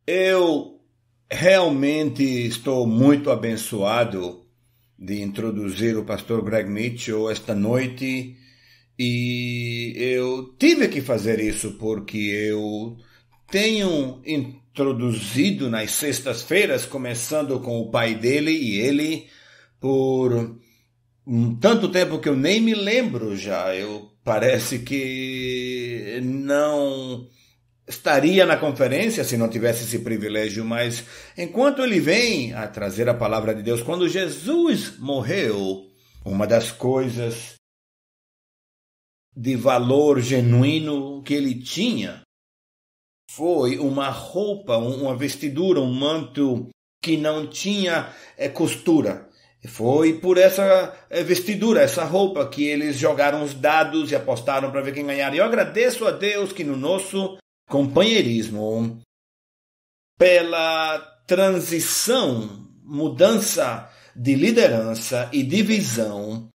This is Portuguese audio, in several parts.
Eu realmente estou muito abençoado de introduzir o pastor Greg Mitchell esta noite e eu tive que fazer isso porque eu tenho introduzido nas sextas-feiras, começando com o pai dele e ele, por tanto tempo que eu nem me lembro já. Parece que não estaria na conferência se não tivesse esse privilégio, mas enquanto ele vem a trazer a palavra de Deus, quando Jesus morreu, uma das coisas de valor genuíno que ele tinha foi uma roupa, uma vestidura, um manto que não tinha costura. Foi por essa vestidura, essa roupa, que eles jogaram os dados e apostaram para ver quem ganharia. Eu agradeço a Deus que no nosso companheirismo, pela transição, mudança de liderança e de visão,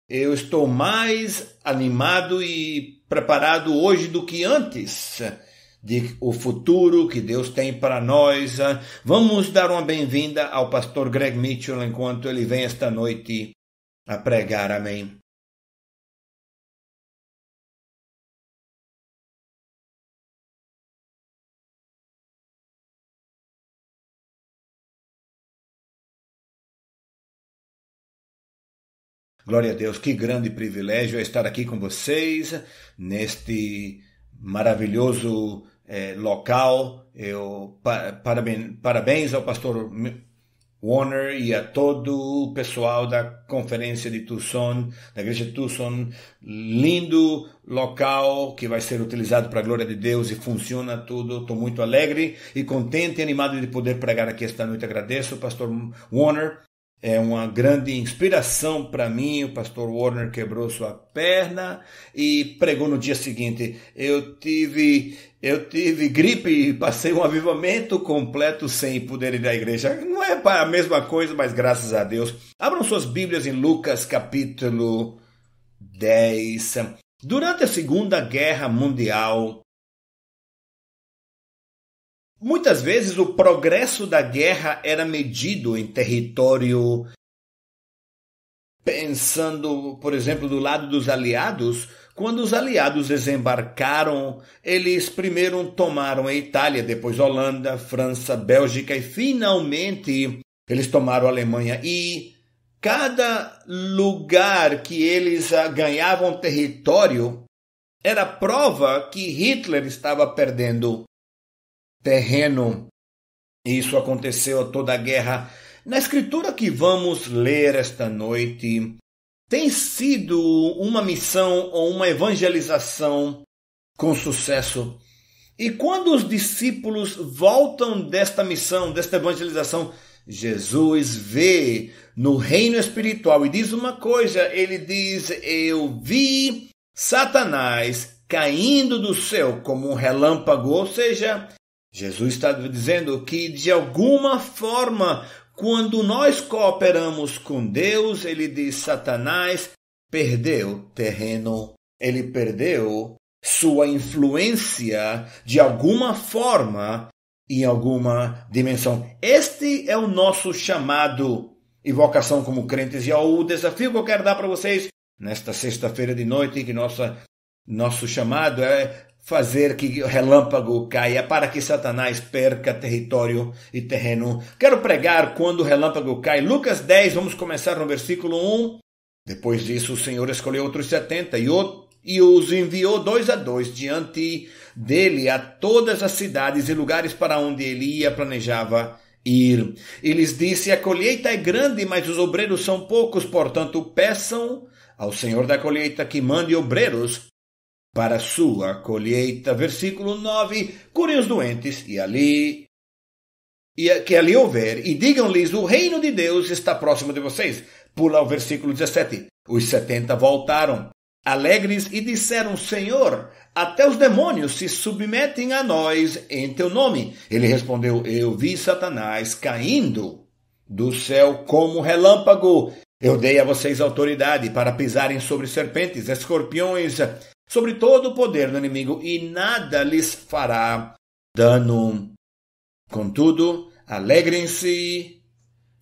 eu estou mais animado e preparado hoje do que antes de o futuro que Deus tem para nós. Vamos dar uma bem-vinda ao pastor Greg Mitchell enquanto ele vem esta noite a pregar. Amém. Glória a Deus, que grande privilégio é estar aqui com vocês neste maravilhoso local. Parabéns ao pastor Warner e a todo o pessoal da conferência de Tucson, da igreja de Tucson. Lindo local que vai ser utilizado para a glória de Deus e funciona tudo. Estou muito alegre e contente e animado de poder pregar aqui esta noite. Agradeço ao pastor Warner. É uma grande inspiração para mim. O pastor Warner quebrou sua perna e pregou no dia seguinte. Eu tive gripe e passei um avivamento completo sem poder ir à igreja. Não é a mesma coisa, mas graças a Deus. Abram suas Bíblias em Lucas capítulo 10. Durante a Segunda Guerra Mundial, muitas vezes o progresso da guerra era medido em território. Pensando, por exemplo, do lado dos aliados, quando os aliados desembarcaram, eles primeiro tomaram a Itália, depois Holanda, França, Bélgica e finalmente eles tomaram a Alemanha. E cada lugar que eles ganhavam território era prova que Hitler estava perdendo terreno. Isso aconteceu a toda a guerra. Na escritura que vamos ler esta noite, tem sido uma missão ou uma evangelização com sucesso. E quando os discípulos voltam desta missão, desta evangelização, Jesus vê no reino espiritual e diz uma coisa. Ele diz: eu vi Satanás caindo do céu como um relâmpago. Ou seja, Jesus está dizendo que, de alguma forma, quando nós cooperamos com Deus, ele diz: Satanás perdeu terreno, ele perdeu sua influência de alguma forma, em alguma dimensão. Este é o nosso chamado e vocação como crentes, e é o desafio que eu quero dar para vocês nesta sexta-feira de noite, que nosso chamado é fazer que o relâmpago caia para que Satanás perca território e terreno. Quero pregar quando o relâmpago cai. Lucas 10, vamos começar no versículo 1. Depois disso, o Senhor escolheu outros 70 e os enviou 2 a 2 diante dele a todas as cidades e lugares para onde ele planejava ir. E lhes disse: a colheita é grande, mas os obreiros são poucos, portanto peçam ao Senhor da colheita que mande obreiros para a sua colheita. Versículo 9. Curem os doentes que ali houver, e digam-lhes: o reino de Deus está próximo de vocês. Pula ao versículo 17. Os 70 voltaram alegres e disseram: Senhor, até os demônios se submetem a nós em teu nome. Ele respondeu: eu vi Satanás caindo do céu como relâmpago. Eu dei a vocês autoridade para pisarem sobre serpentes, escorpiões, sobre todo o poder do inimigo, e nada lhes fará dano. Contudo, alegrem-se,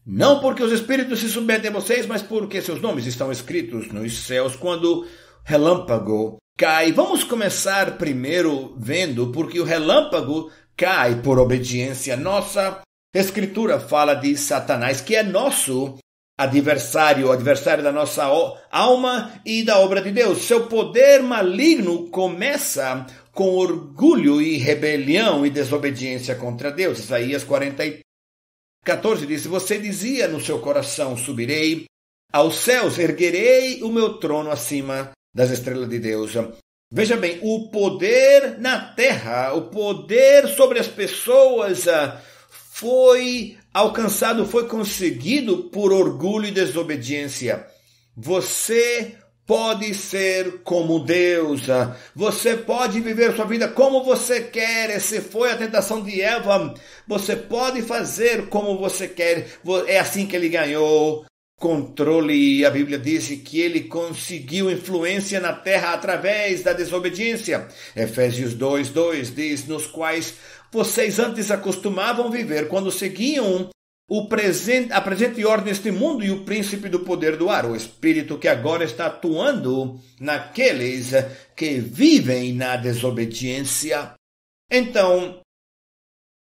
não porque os espíritos se submetem a vocês, mas porque seus nomes estão escritos nos céus quando relâmpago cai. Vamos começar primeiro vendo porque o relâmpago cai por obediência. Nossa Escritura fala de Satanás, que é nosso adversário, o adversário da nossa alma e da obra de Deus. Seu poder maligno começa com orgulho e rebelião e desobediência contra Deus. Isaías 40:14 diz: você dizia no seu coração, subirei aos céus, erguerei o meu trono acima das estrelas de Deus. Veja bem, o poder na terra, o poder sobre as pessoas foi alcançado, foi conseguido por orgulho e desobediência. Você pode ser como Deus, você pode viver sua vida como você quer. Essa foi a tentação de Eva. Você pode fazer como você quer. É assim que ele ganhou controle. A Bíblia diz que ele conseguiu influência na terra através da desobediência. Efésios 2:2 diz: nos quais vocês antes acostumavam viver quando seguiam a presente ordem deste mundo e o príncipe do poder do ar, o espírito que agora está atuando naqueles que vivem na desobediência. Então,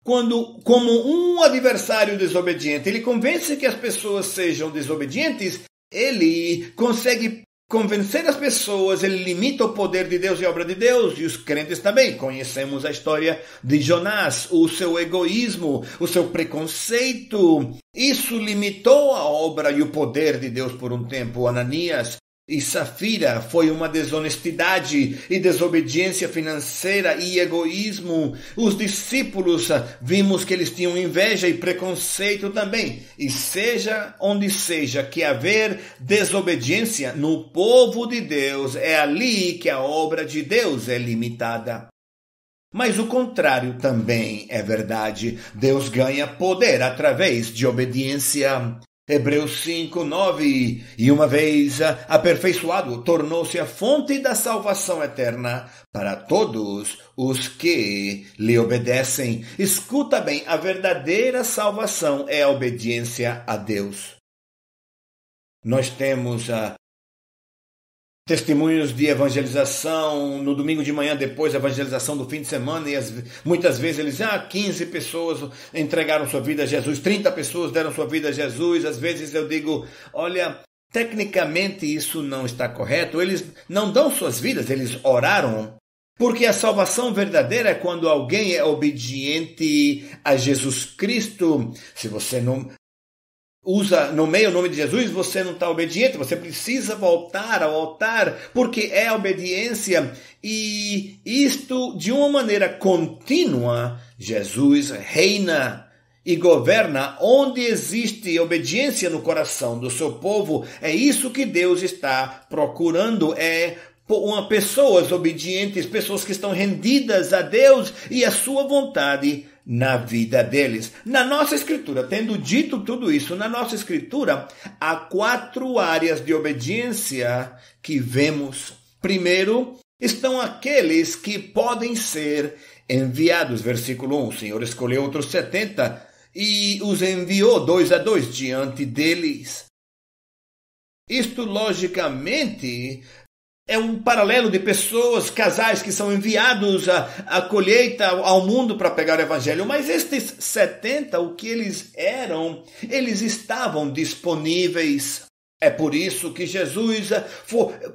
como um adversário desobediente, ele convence que as pessoas sejam desobedientes, ele consegue convencer as pessoas, ele limita o poder de Deus e a obra de Deus, e os crentes também. Conhecemos a história de Jonás, o seu egoísmo, o seu preconceito. Isso limitou a obra e o poder de Deus por um tempo. Ananias e Safira foi uma desonestidade e desobediência financeira e egoísmo. Os discípulos, vimos que eles tinham inveja e preconceito também. E seja onde seja que haver desobediência no povo de Deus, é ali que a obra de Deus é limitada. Mas o contrário também é verdade. Deus ganha poder através de obediência. Hebreus 5:9, e uma vez aperfeiçoado, tornou-se a fonte da salvação eterna para todos os que lhe obedecem. Escuta bem, a verdadeira salvação é a obediência a Deus. Nós temos testemunhos de evangelização no domingo de manhã, depois da evangelização do fim de semana, e muitas vezes eles 15 pessoas entregaram sua vida a Jesus, 30 pessoas deram sua vida a Jesus. Às vezes eu digo, olha, tecnicamente isso não está correto, eles não dão suas vidas, eles oraram. Porque a salvação verdadeira é quando alguém é obediente a Jesus Cristo. Se você não nomeia o nome de Jesus, você não está obediente, você precisa voltar ao altar, porque é a obediência, e isto de uma maneira contínua. Jesus reina e governa onde existe obediência no coração do seu povo. É isso que Deus está procurando, pessoas obedientes, pessoas que estão rendidas a Deus e a sua vontade na vida deles. Na nossa Escritura, tendo dito tudo isso, na nossa Escritura há 4 áreas de obediência que vemos. Primeiro, estão aqueles que podem ser enviados. Versículo 1, o Senhor escolheu outros 70 e os enviou 2 a 2 diante deles. Isto, logicamente, é um paralelo de pessoas, casais que são enviados à colheita, ao mundo para pegar o evangelho. Mas estes 70, o que eles eram, eles estavam disponíveis. É por isso que Jesus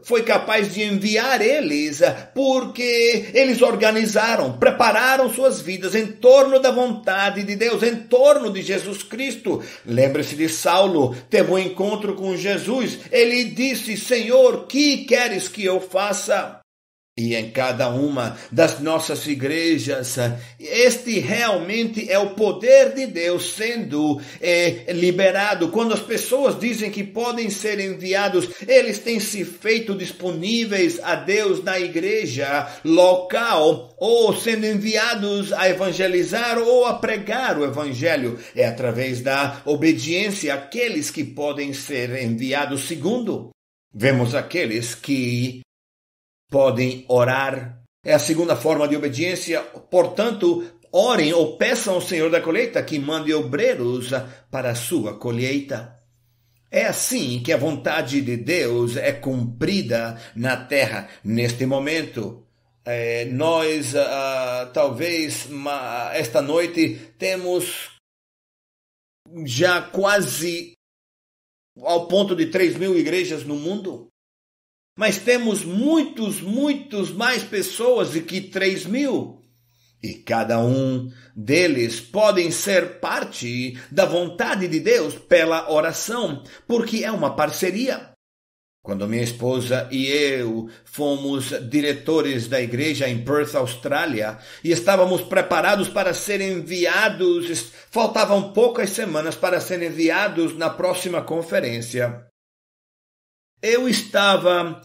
foi capaz de enviar eles, porque eles organizaram, prepararam suas vidas em torno da vontade de Deus, em torno de Jesus Cristo. Lembre-se de Saulo, teve um encontro com Jesus. Ele disse: Senhor, que queres que eu faça? E em cada uma das nossas igrejas, este realmente é o poder de Deus sendo liberado. Quando as pessoas dizem que podem ser enviados, eles têm se feito disponíveis a Deus na igreja local, ou sendo enviados a evangelizar ou a pregar o evangelho. É através da obediência aqueles que podem ser enviados. Segundo, vemos aqueles que podem orar. É a segunda forma de obediência. Portanto, orem ou peçam ao Senhor da colheita que mande obreiros para a sua colheita. É assim que a vontade de Deus é cumprida na terra neste momento. Nós, talvez, esta noite, temos já quase ao ponto de 3.000 igrejas no mundo. Mas temos muitos mais pessoas do que 3.000. E cada um deles podem ser parte da vontade de Deus pela oração, porque é uma parceria. Quando minha esposa e eu fomos diretores da igreja em Perth, Austrália, e estávamos preparados para ser enviados, faltavam poucas semanas para ser enviados na próxima conferência. Eu estava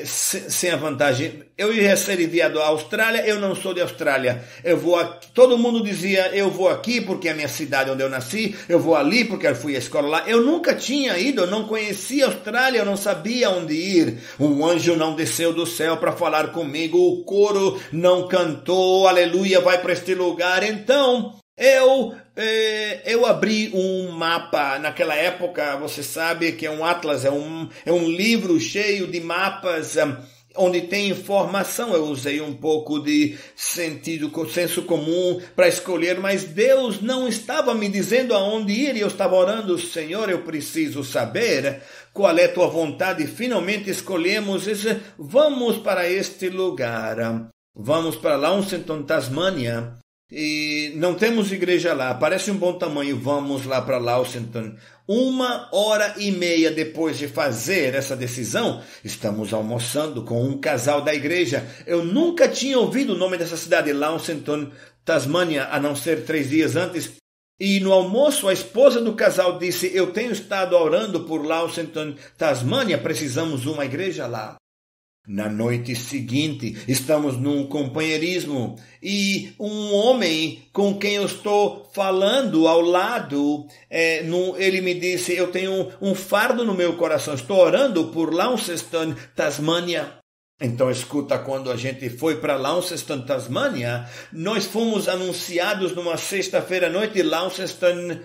sem a vantagem. Eu ia ser enviado à Austrália, eu não sou de Austrália. Eu vou aqui. Todo mundo dizia, eu vou aqui porque é a minha cidade onde eu nasci, eu vou ali porque eu fui à escola lá. Eu nunca tinha ido, eu não conhecia a Austrália, eu não sabia onde ir. Um anjo não desceu do céu para falar comigo, o coro não cantou, aleluia, vai para este lugar. Então, eu abri um mapa. Naquela época, você sabe que é um atlas, é um livro cheio de mapas onde tem informação. Eu usei um pouco de senso comum para escolher, mas Deus não estava me dizendo aonde ir, e eu estava orando, Senhor, eu preciso saber qual é a tua vontade. Finalmente escolhemos vamos para este lugar, vamos para Launceston, Tasmânia. E não temos igreja lá, parece um bom tamanho, vamos lá para Launceston. 1h30 depois de fazer essa decisão, estamos almoçando com um casal da igreja. Eu nunca tinha ouvido o nome dessa cidade, Launceston, Tasmânia, a não ser 3 dias antes. E no almoço a esposa do casal disse, eu tenho estado orando por Launceston, Tasmânia, precisamos de uma igreja lá. Na noite seguinte, estamos num companheirismo e um homem com quem eu estou falando ao lado, ele me disse, eu tenho um fardo no meu coração, estou orando por Launceston, Tasmânia. Então escuta, quando a gente foi para Launceston, Tasmânia, nós fomos anunciados numa sexta-feira à noite. Launceston,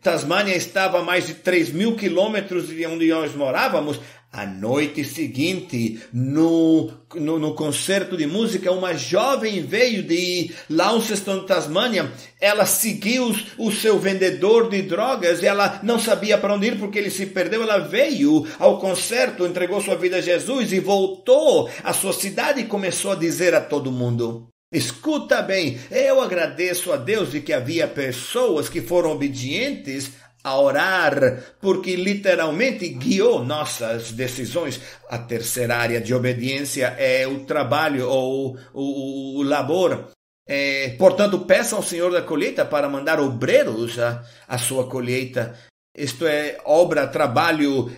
Tasmânia estava a mais de 3.000 quilômetros de onde nós morávamos. À noite seguinte, no concerto de música, uma jovem veio de Launceston, Tasmânia. Ela seguiu o seu vendedor de drogas. Ela não sabia para onde ir porque ele se perdeu. Ela veio ao concerto, entregou sua vida a Jesus e voltou à sua cidade e começou a dizer a todo mundo. Escuta bem, eu agradeço a Deus de que havia pessoas que foram obedientes a orar, porque literalmente guiou nossas decisões. A terceira área de obediência é o trabalho ou o labor. Portanto, peça ao Senhor da colheita para mandar obreiros à sua colheita. Isto é obra, trabalho,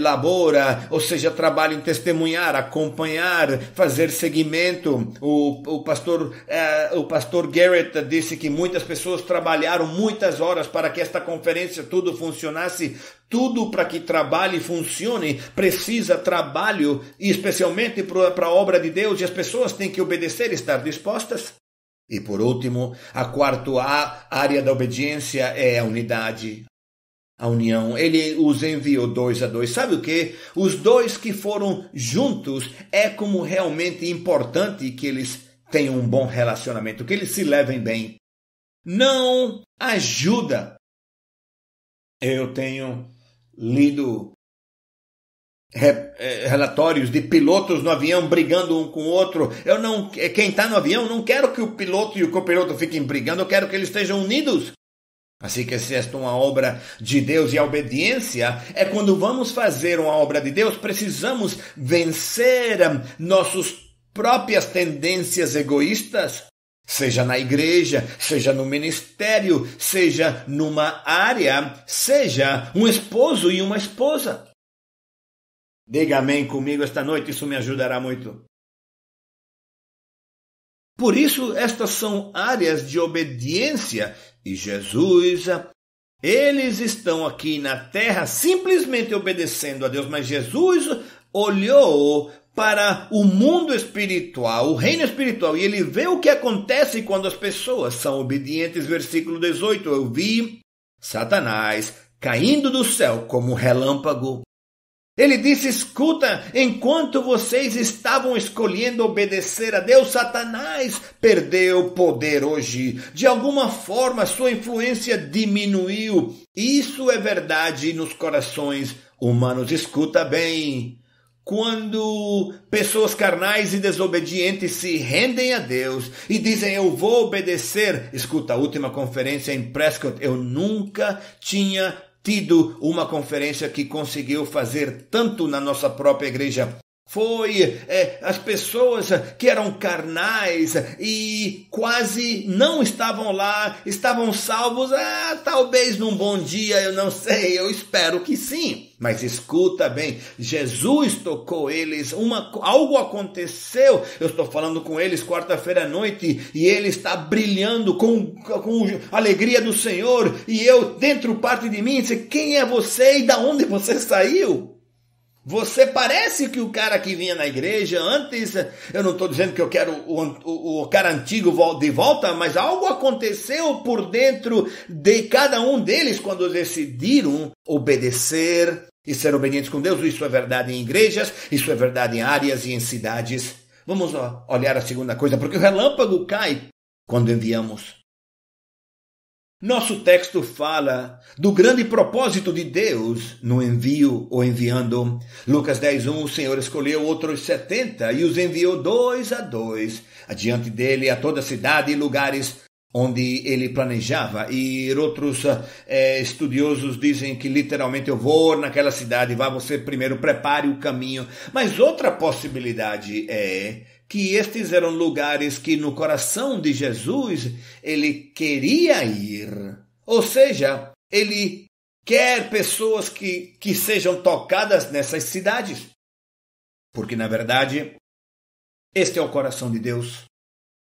labora, ou seja, trabalho em testemunhar, acompanhar, fazer seguimento. O pastor Garrett disse que muitas pessoas trabalharam muitas horas para que esta conferência tudo funcionasse. Tudo para que trabalhe e funcione precisa trabalho, e especialmente para a obra de Deus, e as pessoas têm que obedecer e estar dispostas. E por último, a quarta área da obediência é a unidade. A união, ele os enviou 2 a 2. Sabe o que? Os dois que foram juntos é como realmente importante que eles tenham um bom relacionamento, que eles se levem bem. Não ajuda. Eu tenho lido relatórios de pilotos no avião brigando um com o outro. Quem está no avião, não quero que o piloto e o copiloto fiquem brigando, eu quero que eles estejam unidos. Assim que se esta é uma obra de Deus, e a obediência é quando vamos fazer uma obra de Deus, precisamos vencer nossas próprias tendências egoístas, seja na igreja, seja no ministério, seja numa área, seja um esposo e uma esposa. Diga amém comigo esta noite, isso me ajudará muito. Por isso, estas são áreas de obediência. E Jesus, eles estão aqui na terra simplesmente obedecendo a Deus, mas Jesus olhou para o mundo espiritual, o reino espiritual, e ele vê o que acontece quando as pessoas são obedientes. Versículo 18, eu vi Satanás caindo do céu como relâmpago. Ele disse, escuta, enquanto vocês estavam escolhendo obedecer a Deus, Satanás perdeu poder hoje. De alguma forma, sua influência diminuiu. Isso é verdade nos corações humanos. Escuta bem. Quando pessoas carnais e desobedientes se rendem a Deus e dizem, eu vou obedecer. Escuta, a última conferência em Prescott, eu nunca tinha tido uma conferência que conseguiu fazer tanto na nossa própria igreja. Foi as pessoas que eram carnais e quase não estavam lá, estavam salvos, talvez num bom dia, eu não sei, eu espero que sim. Mas escuta bem, Jesus tocou eles, algo aconteceu, eu estou falando com eles quarta-feira à noite e ele está brilhando com a alegria do Senhor e eu dentro parte de mim disse, quem é você e da onde você saiu? Você parece que o cara que vinha na igreja antes, eu não estou dizendo que eu quero o cara antigo de volta, mas algo aconteceu por dentro de cada um deles quando decidiram obedecer e ser obedientes com Deus. Isso é verdade em igrejas, isso é verdade em áreas e em cidades. Vamos olhar a segunda coisa, porque o relâmpago cai quando enviamos. Nosso texto fala do grande propósito de Deus no envio ou enviando. Lucas 10:1, o Senhor escolheu outros 70 e os enviou 2 a 2, adiante dele a toda a cidade e lugares onde ele planejava. E outros estudiosos dizem que literalmente eu vou naquela cidade, vá você primeiro, prepare o caminho. Mas outra possibilidade é que estes eram lugares que no coração de Jesus ele queria ir. Ou seja, ele quer pessoas que sejam tocadas nessas cidades. Porque, na verdade, este é o coração de Deus.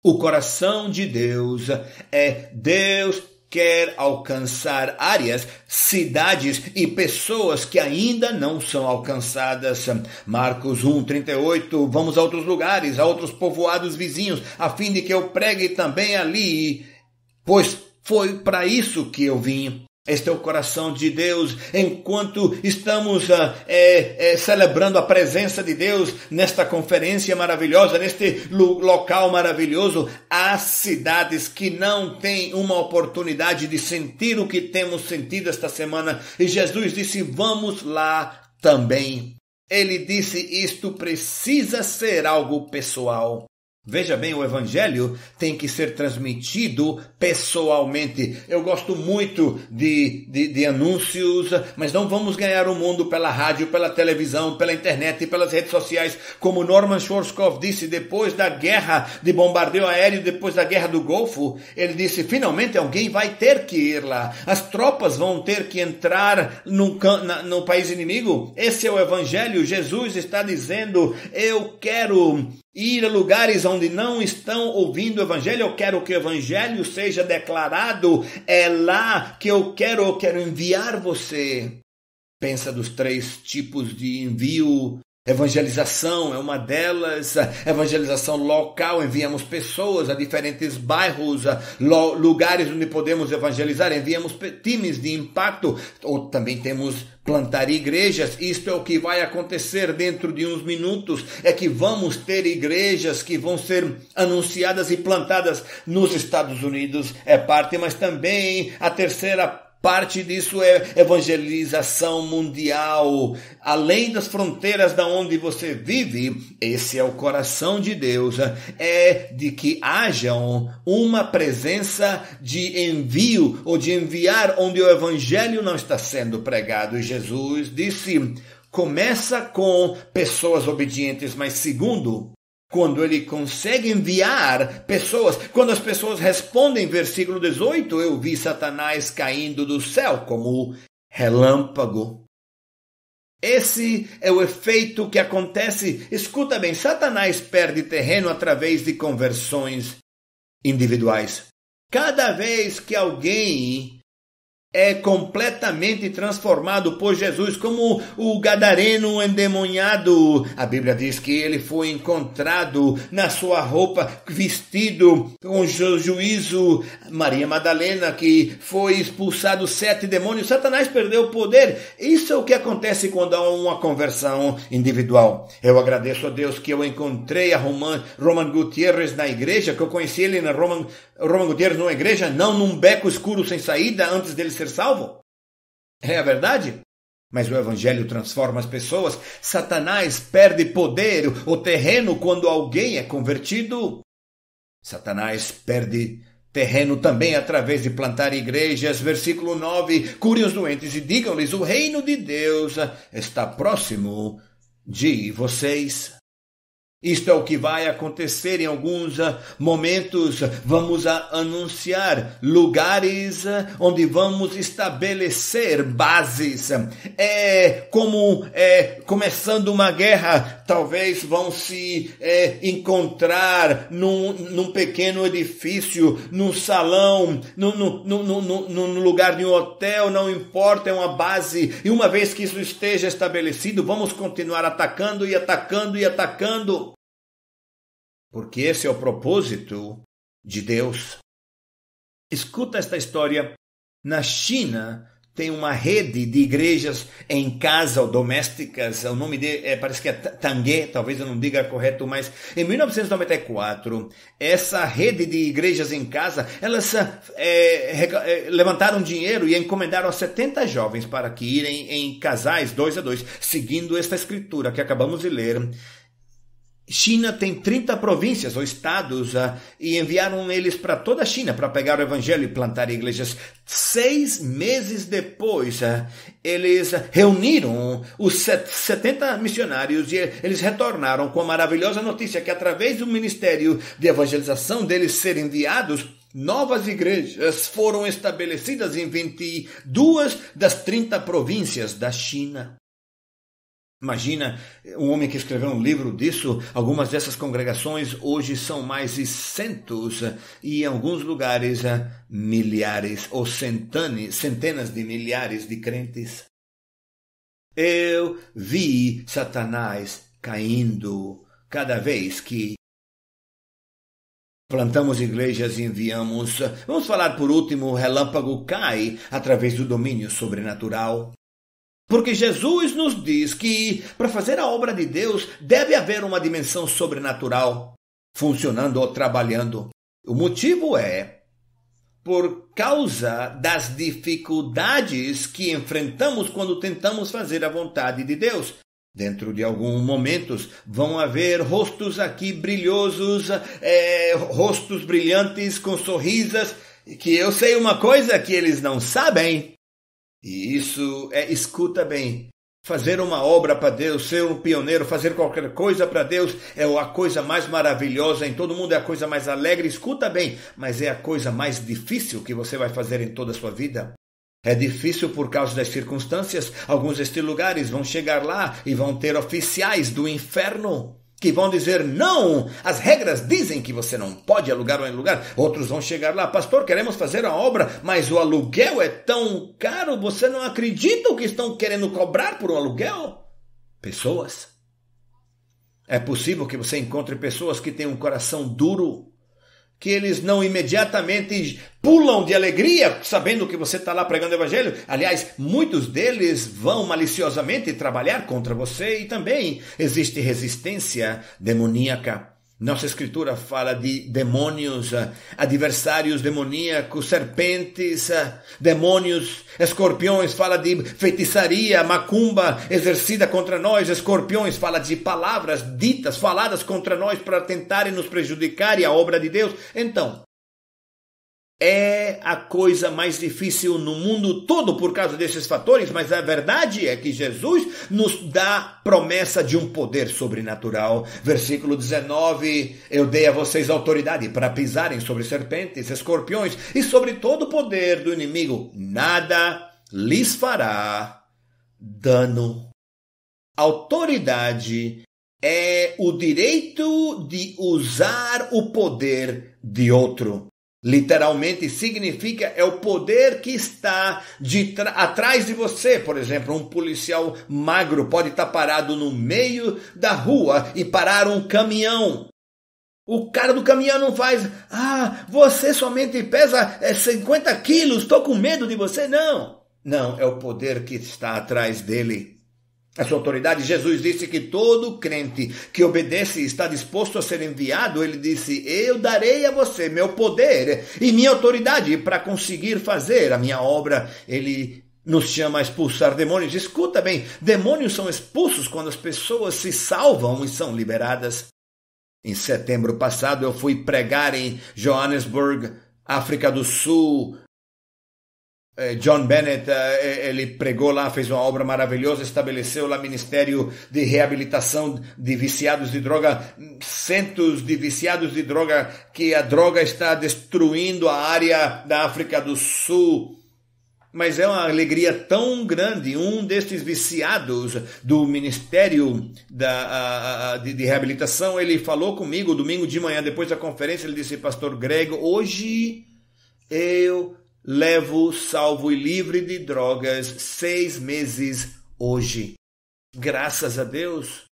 O coração de Deus é Deus quer alcançar áreas, cidades e pessoas que ainda não são alcançadas. Marcos 1:38, vamos a outros lugares, a outros povoados vizinhos, a fim de que eu pregue também ali, pois foi para isso que eu vim. Este é o coração de Deus. Enquanto estamos celebrando a presença de Deus nesta conferência maravilhosa, neste local maravilhoso, há cidades que não têm uma oportunidade de sentir o que temos sentido esta semana. E Jesus disse, vamos lá também. Ele disse, isto precisa ser algo pessoal. Veja bem, o evangelho tem que ser transmitido pessoalmente. Eu gosto muito de anúncios, mas não vamos ganhar o mundo pela rádio, pela televisão, pela internet e pelas redes sociais. Como Norman Schwarzkopf disse, depois da guerra de bombardeio aéreo, depois da guerra do Golfo, ele disse, finalmente alguém vai ter que ir lá. As tropas vão ter que entrar no país inimigo. Esse é o evangelho. Jesus está dizendo, eu quero ir a lugares onde não estão ouvindo o evangelho, eu quero que o evangelho seja declarado, é lá que eu quero enviar você. Pensa dos 3 tipos de envio. Evangelização é uma delas, evangelização local, enviamos pessoas a diferentes bairros, lugares onde podemos evangelizar, enviamos times de impacto, ou também temos plantar igrejas. Isto é o que vai acontecer dentro de uns minutos, é que vamos ter igrejas que vão ser anunciadas e plantadas nos Estados Unidos, é parte, mas também a terceira parte disso é evangelização mundial, além das fronteiras da onde você vive. Esse é o coração de Deus, é de que haja uma presença de envio ou de enviar onde o evangelho não está sendo pregado. E Jesus disse, começa com pessoas obedientes, mas segundo, quando ele consegue enviar pessoas, quando as pessoas respondem, versículo 18, eu vi Satanás caindo do céu como relâmpago. Esse é o efeito que acontece. Escuta bem, Satanás perde terreno através de conversões individuais. Cada vez que alguém é completamente transformado por Jesus, como o gadareno endemoniado. A Bíblia diz que ele foi encontrado na sua roupa, vestido com juízo. Maria Madalena, que foi expulsado 7 demônios. Satanás perdeu o poder. Isso é o que acontece quando há uma conversão individual. Eu agradeço a Deus que eu encontrei a Roman Gutierrez na igreja, que eu conheci ele na Roman Gutierrez numa igreja, não num beco escuro sem saída antes dele ser salvo. É a verdade? Mas o evangelho transforma as pessoas. Satanás perde poder, o terreno, quando alguém é convertido. Satanás perde terreno também através de plantar igrejas. Versículo 9. Curem os doentes e digam-lhes: o reino de Deus está próximo de vocês. Isto é o que vai acontecer em alguns momentos. Vamos anunciar lugares onde vamos estabelecer bases. É como começando uma guerra. Talvez vão se encontrar num pequeno edifício, num salão, num lugar de um hotel, não importa, é uma base. E uma vez que isso esteja estabelecido, vamos continuar atacando e atacando e atacando. Porque esse é o propósito de Deus. Escuta esta história. Na China tem uma rede de igrejas em casa ou domésticas. O nome parece que é Tanguê, talvez eu não diga correto, mas em 1994, essa rede de igrejas em casa, elas levantaram dinheiro e encomendaram a 70 jovens para que irem em casais 2 a 2, seguindo esta escritura que acabamos de ler. China tem 30 províncias ou estados e enviaram eles para toda a China para pegar o evangelho e plantar igrejas. 6 meses depois, eles reuniram os 70 missionários e eles retornaram com a maravilhosa notícia que através do ministério de evangelização deles serem enviados, novas igrejas foram estabelecidas em 22 das 30 províncias da China. Imagina um homem que escreveu um livro disso. Algumas dessas congregações hoje são mais de centos e em alguns lugares milhares ou centenas de milhares de crentes. Eu vi Satanás caindo cada vez que plantamos igrejas e enviamos. Vamos falar por último, o relâmpago cai através do domínio sobrenatural. Porque Jesus nos diz que para fazer a obra de Deus deve haver uma dimensão sobrenatural funcionando ou trabalhando. O motivo é por causa das dificuldades que enfrentamos quando tentamos fazer a vontade de Deus. Dentro de alguns momentos vão haver rostos aqui brilhosos, rostos brilhantes com sorrisos, que eu sei uma coisa que eles não sabem. E isso escuta bem, fazer uma obra para Deus, ser um pioneiro, fazer qualquer coisa para Deus é a coisa mais maravilhosa em todo mundo, é a coisa mais alegre, escuta bem, mas é a coisa mais difícil que você vai fazer em toda a sua vida. É difícil por causa das circunstâncias. Alguns destes lugares vão chegar lá e vão ter oficiais do inferno que vão dizer não, as regras dizem que você não pode alugar um lugar. Outros vão chegar lá: pastor, queremos fazer a obra, mas o aluguel é tão caro, você não acredita o que estão querendo cobrar por um aluguel? Pessoas. É possível que você encontre pessoas que têm um coração duro, que eles não imediatamente pulam de alegria sabendo que você está lá pregando o evangelho. Aliás, muitos deles vão maliciosamente trabalhar contra você e também existe resistência demoníaca. Nossa escritura fala de demônios, adversários demoníacos, serpentes, demônios, escorpiões, fala de feitiçaria, macumba exercida contra nós, escorpiões, fala de palavras ditas, faladas contra nós para tentarem nos prejudicar e a obra de Deus. Então, é a coisa mais difícil no mundo todo por causa desses fatores, mas a verdade é que Jesus nos dá promessa de um poder sobrenatural. Versículo 19, eu dei a vocês autoridade para pisarem sobre serpentes, escorpiões e sobre todo o poder do inimigo. Nada lhes fará dano. Autoridade é o direito de usar o poder de outro. Literalmente significa é o poder que está atrás de você. Por exemplo, um policial magro pode estar parado no meio da rua e parar um caminhão. O cara do caminhão não faz, você somente pesa 50 quilos, estou com medo de você. Não, é o poder que está atrás dele. A sua autoridade, Jesus disse que todo crente que obedece e está disposto a ser enviado, ele disse, eu darei a você meu poder e minha autoridade para conseguir fazer a minha obra. Ele nos chama a expulsar demônios. Escuta bem, demônios são expulsos quando as pessoas se salvam e são liberadas. Em setembro passado eu fui pregar em Johannesburg, África do Sul. John Bennett, ele pregou lá, fez uma obra maravilhosa, estabeleceu lá ministério de reabilitação de viciados de droga, centos de viciados de droga, que a droga está destruindo a área da África do Sul. Mas é uma alegria tão grande. Um destes viciados do ministério de reabilitação, ele falou comigo domingo de manhã, depois da conferência, ele disse, Pastor Greg, hoje eu levo salvo e livre de drogas 6 meses hoje. Graças a Deus.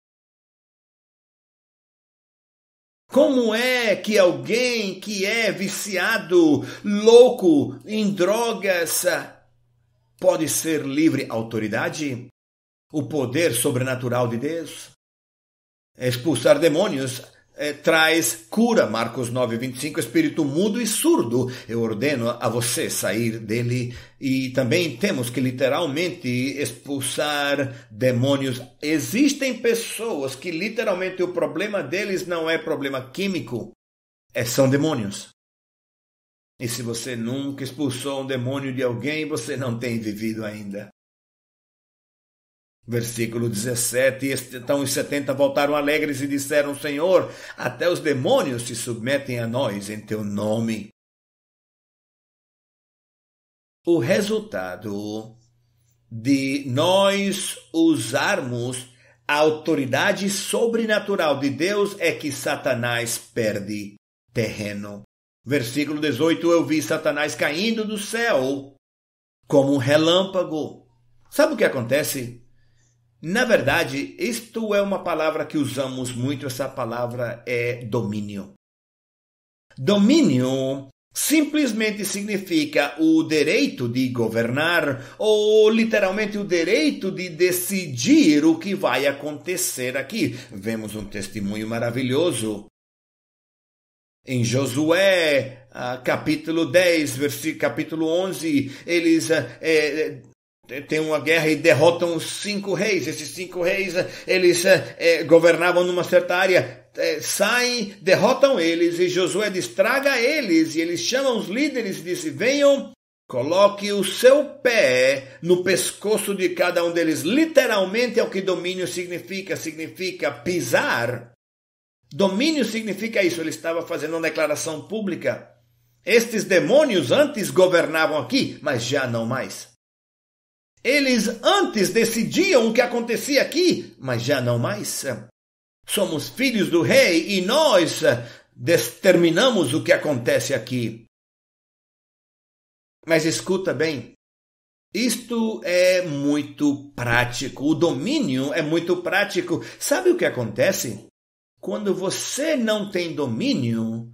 Como é que alguém que é viciado, louco em drogas, pode ser livre? Autoridade? O poder sobrenatural de Deus? Expulsar demônios traz cura. Marcos 9:25, espírito mudo e surdo, eu ordeno a você sair dele. E também temos que literalmente expulsar demônios. Existem pessoas que literalmente o problema deles não é problema químico, são demônios. E se você nunca expulsou um demônio de alguém, você não tem vivido ainda. Versículo 17, então os 70 voltaram alegres e disseram, Senhor, até os demônios se submetem a nós em teu nome. O resultado de nós usarmos a autoridade sobrenatural de Deus é que Satanás perde terreno. Versículo 18, eu vi Satanás caindo do céu como um relâmpago. Sabe o que acontece? Na verdade, isto é uma palavra que usamos muito, essa palavra é domínio. Domínio simplesmente significa o direito de governar, ou literalmente o direito de decidir o que vai acontecer aqui. Vemos um testemunho maravilhoso em Josué, capítulo 10, capítulo 11, eles tem uma guerra e derrotam 5 reis. Esses 5 reis, eles governavam numa certa área, saem, derrotam eles, e Josué diz, traga eles, e eles chamam os líderes e dizem, venham, coloque o seu pé no pescoço de cada um deles. Literalmente é o que domínio significa pisar. Domínio significa isso. Ele estava fazendo uma declaração pública. Estes demônios antes governavam aqui, mas já não mais. Eles antes decidiam o que acontecia aqui, mas já não mais. Somos filhos do rei e nós determinamos o que acontece aqui. Mas escuta bem, isto é muito prático, o domínio é muito prático. Sabe o que acontece? Quando você não tem domínio,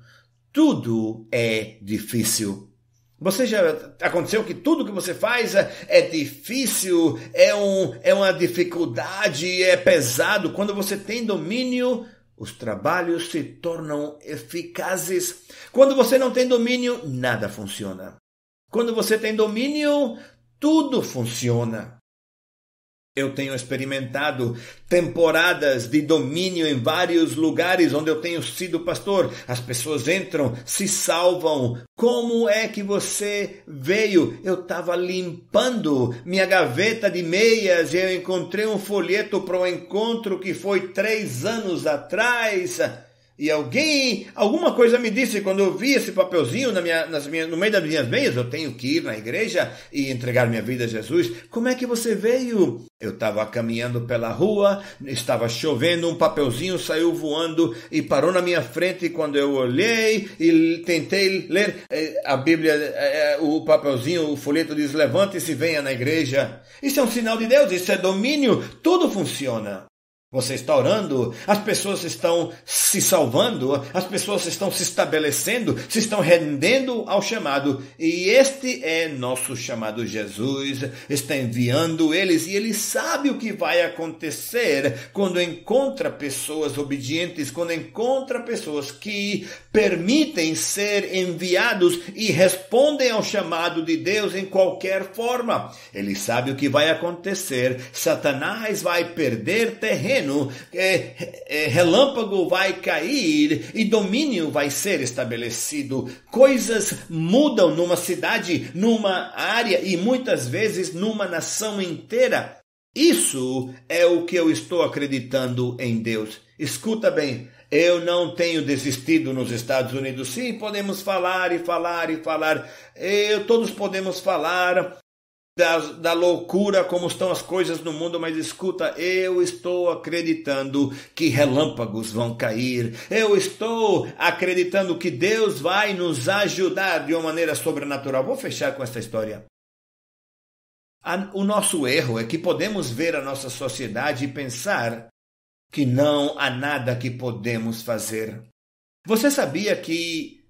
tudo é difícil. Você já aconteceu que tudo que você faz é difícil, é uma dificuldade, é pesado. Quando você tem domínio, os trabalhos se tornam eficazes. Quando você não tem domínio, nada funciona. Quando você tem domínio, tudo funciona. Eu tenho experimentado temporadas de domínio em vários lugares onde eu tenho sido pastor. As pessoas entram, se salvam. Como é que você veio? Eu estava limpando minha gaveta de meias e eu encontrei um folheto para um encontro que foi 3 anos atrás. E alguma coisa me disse quando eu vi esse papelzinho no meio das minhas veias, eu tenho que ir na igreja e entregar minha vida a Jesus. Como é que você veio? Eu estava caminhando pela rua, estava chovendo, um papelzinho saiu voando e parou na minha frente. E quando eu olhei e tentei ler a Bíblia, o papelzinho, o folheto diz: levante-se e venha na igreja. Isso é um sinal de Deus, isso é domínio, tudo funciona. Você está orando, as pessoas estão se salvando, as pessoas estão se estabelecendo, se estão rendendo ao chamado. E este é nosso chamado. Jesus está enviando eles e ele sabe o que vai acontecer quando encontra pessoas obedientes, quando encontra pessoas que permitem ser enviados e respondem ao chamado de Deus em qualquer forma. Ele sabe o que vai acontecer. Satanás vai perder terreno. Relâmpago vai cair e domínio vai ser estabelecido. Coisas mudam numa cidade, numa área e muitas vezes numa nação inteira. Isso é o que eu estou acreditando em Deus. Escuta bem, eu não tenho desistido nos Estados Unidos. Sim, podemos falar e falar e falar. Todos podemos falar da loucura, como estão as coisas no mundo, mas escuta, eu estou acreditando que relâmpagos vão cair, eu estou acreditando que Deus vai nos ajudar de uma maneira sobrenatural. Vou fechar com esta história. O nosso erro é que podemos ver a nossa sociedade e pensar que não há nada que podemos fazer. Você sabia que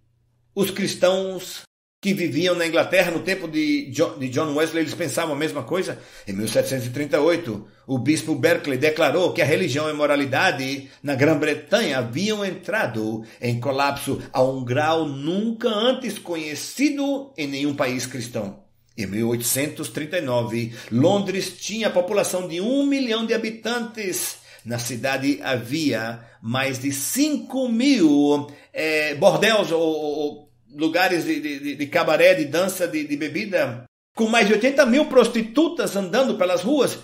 os cristãos que viviam na Inglaterra no tempo de John Wesley, eles pensavam a mesma coisa? Em 1738, o bispo Berkeley declarou que a religião e a moralidade na Grã-Bretanha haviam entrado em colapso a um grau nunca antes conhecido em nenhum país cristão. Em 1839, Londres tinha a população de 1 milhão de habitantes. Na cidade havia mais de 5.000 bordéis ou lugares de cabaré, de dança, de bebida, com mais de 80.000 prostitutas andando pelas ruas.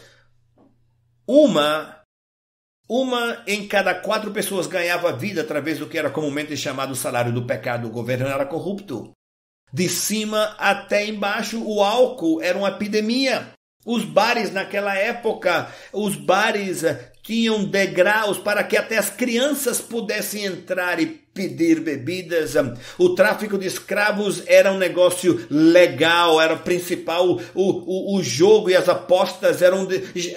Uma em cada 4 pessoas ganhava vida através do que era comumente chamado salário do pecado. O governo era corrupto. De cima até embaixo, o álcool era uma epidemia. Os bares naquela época, tinham degraus para que até as crianças pudessem entrar e pedir bebidas. O tráfico de escravos era um negócio legal, era o principal. O jogo e as apostas eram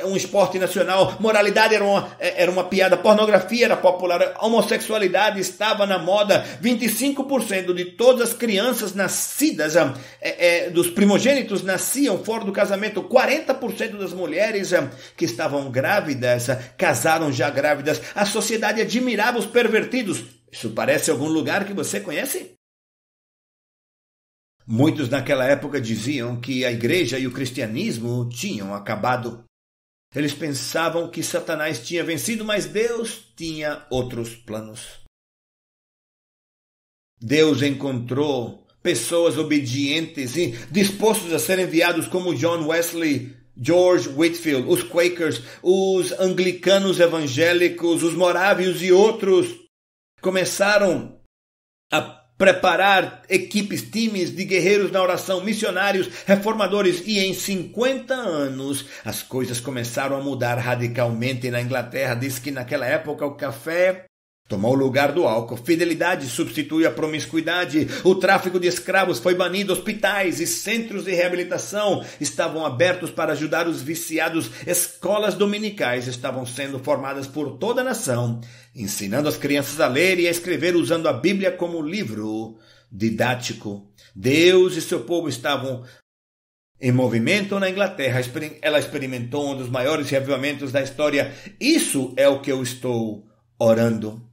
um esporte nacional. Moralidade era uma piada. Pornografia era popular. A homossexualidade estava na moda. 25% de todas as crianças nascidas, dos primogênitos, nasciam fora do casamento. 40% das mulheres que estavam grávidas casaram já grávidas. A sociedade admirava os pervertidos. Isso parece algum lugar que você conhece? Muitos naquela época diziam que a igreja e o cristianismo tinham acabado. Eles pensavam que Satanás tinha vencido, mas Deus tinha outros planos. Deus encontrou pessoas obedientes e dispostos a ser enviados como John Wesley, George Whitefield, os Quakers, os anglicanos evangélicos, os morávios e outros. Começaram a preparar equipes, times de guerreiros na oração, missionários, reformadores, e em 50 anos as coisas começaram a mudar radicalmente na Inglaterra. Diz que naquela época o café tomou o lugar do álcool, fidelidade substituiu a promiscuidade, o tráfico de escravos foi banido, hospitais e centros de reabilitação estavam abertos para ajudar os viciados, escolas dominicais estavam sendo formadas por toda a nação, ensinando as crianças a ler e a escrever usando a Bíblia como livro didático. Deus e seu povo estavam em movimento na Inglaterra. Ela experimentou um dos maiores reavivamentos da história. Isso é o que eu estou orando.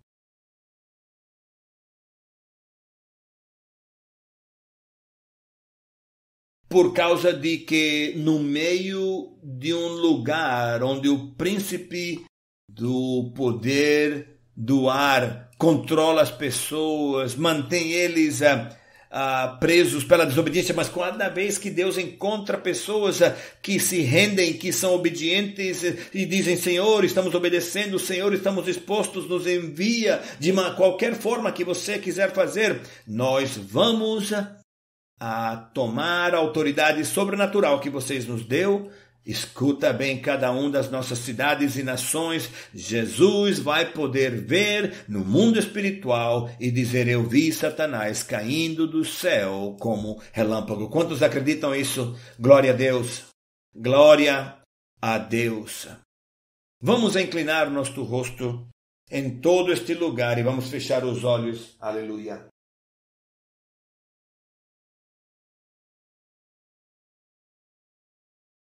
Por causa de que no meio de um lugar onde o príncipe do poder do ar controla as pessoas, mantém eles presos pela desobediência, mas cada vez que Deus encontra pessoas que se rendem, que são obedientes e dizem: Senhor, estamos obedecendo, Senhor, estamos dispostos, nos envia de qualquer forma que você quiser fazer, nós vamos a tomar a autoridade sobrenatural que vocês nos deu. Escuta bem, cada uma das nossas cidades e nações, Jesus vai poder ver no mundo espiritual e dizer: eu vi Satanás caindo do céu como relâmpago. Quantos acreditam nisso? Glória a Deus. Glória a Deus. Vamos inclinar nosso rosto em todo este lugar e vamos fechar os olhos. Aleluia.